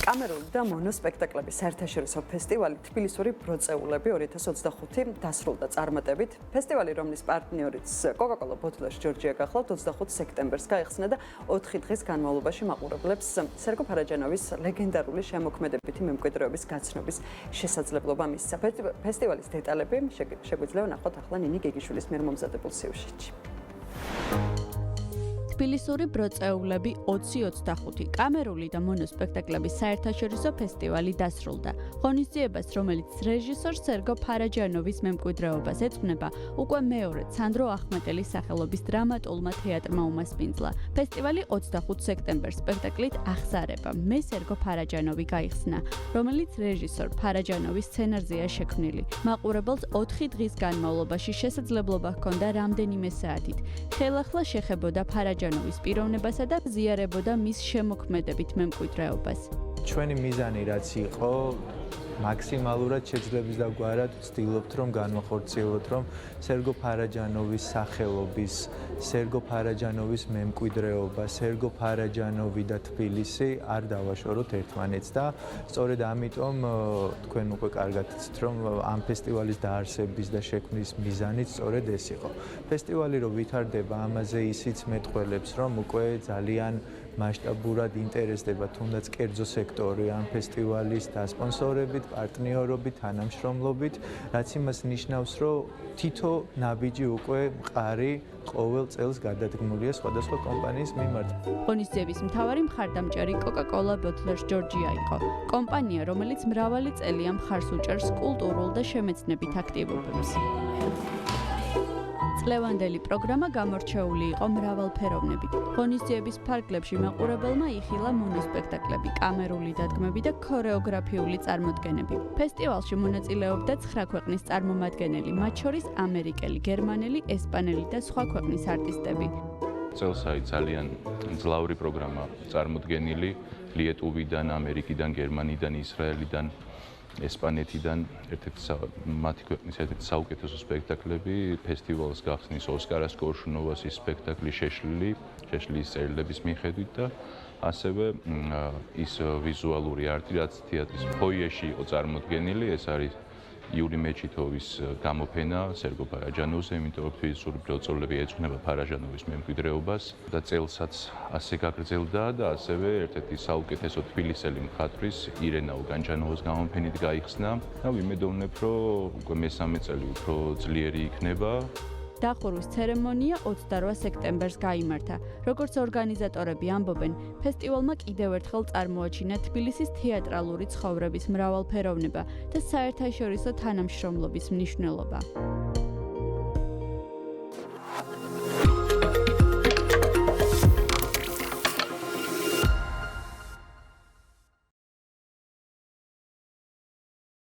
კამერული და მონოსპექტაკლების საერთაშორისო ფესტივალი თბილისური ბროწეულები 2025 დასრულდა წარმატებით. ფესტივალი, რომლის პარტნიორიც Coca-Cola ბოთლერს ჯორჯია გახლავთ, 25 სექტემბერს გაიხსნა და 4 დღის განმავლობაში მაყურებლებს სერგო ფარაჯანოვის ლეგენდარული შემოქმედებითი მემკვიდრეობის გაცნობის შესაძლებლობა მისცა. ფესტივალის დეტალები შეგვიძლია ნახოთ ახლა ნინი გეგიშვილის მიერ მომზადებულ სიუჟეტში. თბილისური ბროწეულები 2025 კამერული და მონოსპექტაკლების საერთაშორისო ფესტივალი დასრულდა. ღონისძიებას, რომელიც რეჟისორ სერგო ფარაჯანოვის მემკვიდრეობას ეძღვნება, უკვე მეორედ სანდრო ახმეტელის სახელობის დრამატულმა თეატრმა უმასპინძლა. ფესტივალი 25 სექტემბერს სპექტაკლით „აღსარება მე სერგო ფარაჯანოვი გაიხსნა, რომელიც რეჟისორ ფარაჯანოვის სცენარზეა შექმნილი. მაყურებელს 4 დღის განმავლობაში შესაძლებლობა ჰქონდა რამდენიმე საათით ხელახლა შეხებოდა ფარაჯანოვის პიროვნებასა და ზიარებოდა მის შემოქმედებით მემკვიდრეობას. ჩვენი მიზანი რაც იყო მაქსიმალურად შეძლების დაგვარად ვცდილობთ რომ განვახორციელოთ რომ სერგო ფარაჯანოვის სახელობის, სერგო ფარაჯანოვის მემკვიდრეობა, სერგო ფარაჯანოვი და თბილისი არ დავაშოროთ ერთმანეთს და სწორედ ამიტომ თქვენ უკვე კარგად იცით რომ ამ ფესტივალის დაარსების და შექმნის მიზანიც სწორედ ეს იყო. ფესტივალი რომ ვითარდება, ამაზე ისიც მეტყველებს რომ უკვე ძალიან მასშტაბურად ინტერესდება თუნდაც კერძო სექტორი ამ ფესტივალის დასპონსორებით, პარტნიორობით, თანამშრომლობით, რაც იმას ნიშნავს, რომ თითო ნაბიჯი უკვე მყარი ყოველ წელს გადადგმულია სხვადასხვა კომპანიის მიმართ. ღონისძიების მთავარი მხარდამჭერი Coca-Cola ბოთლერს ჯორჯია იყო. კომპანია, რომელიც მრავალი წელია მხარს უჭერს კულტურულ და შემეცნებით აქტივობებს. წლევანდელი პროგრამა გამორჩეული იყო მრავალფეროვნებით. ღონისძიების ფარგლებში მაყურებელმა იხილა მონოსპექტაკლები, კამერული დადგმები და ქორეოგრაფიული წარმოდგენები. ფესტივალში მონაწილეობდა 9 ქვეყნის წარმომადგენელი, მათ შორის ამერიკელი, გერმანელი, ესპანელი და სხვა ქვეყნის არტისტები. წელს ძალიან ძლავრი პროგრამა წარმოდგენილი ლიეტუვიდან, ამერიკიდან, გერმანიდან, ისრაელიდან, ესპანეთიდან მათი ქვეყნის ერთ-ერთი საუკეთესო სპექტაკლები ფესტივალს გახსნის ოსკარას კორშუნოვასის სპექტაკლი შეშლის წერილების მიხედვით და ასევე ის ვიზუალური არტი, რაც თეატრის ფოიეში იყო წარმოდგენილი, ეს არის იური მეჩითოვის გამოფენა სერგო ფარაჯანოვზე, იმიტომ რომ თბილისური ბროწეულები ეძღვნება ფარაჯანოვის მემკვიდრეობას და წელსაც ასე გაგრძელდა და ასევე ერთ-ერთი საუკეთესო თბილისელი მხატვრის ირენა ოგანჯანოვას გამოფენით გაიხსნა და ვიმედოვნებ, რომ უკვე მესამე წელი უფრო ძლიერი იქნება. დახურვის ცერემონია 28 სექტემბერს გაიმართა. როგორც ორგანიზატორები ამბობენ, ფესტივალმა კიდევ ერთხელ წარმოაჩინა თბილისის თეატრალური ცხოვრების მრავალფეროვნება და საერთაშორისო თანამშრომლობის მნიშვნელობა.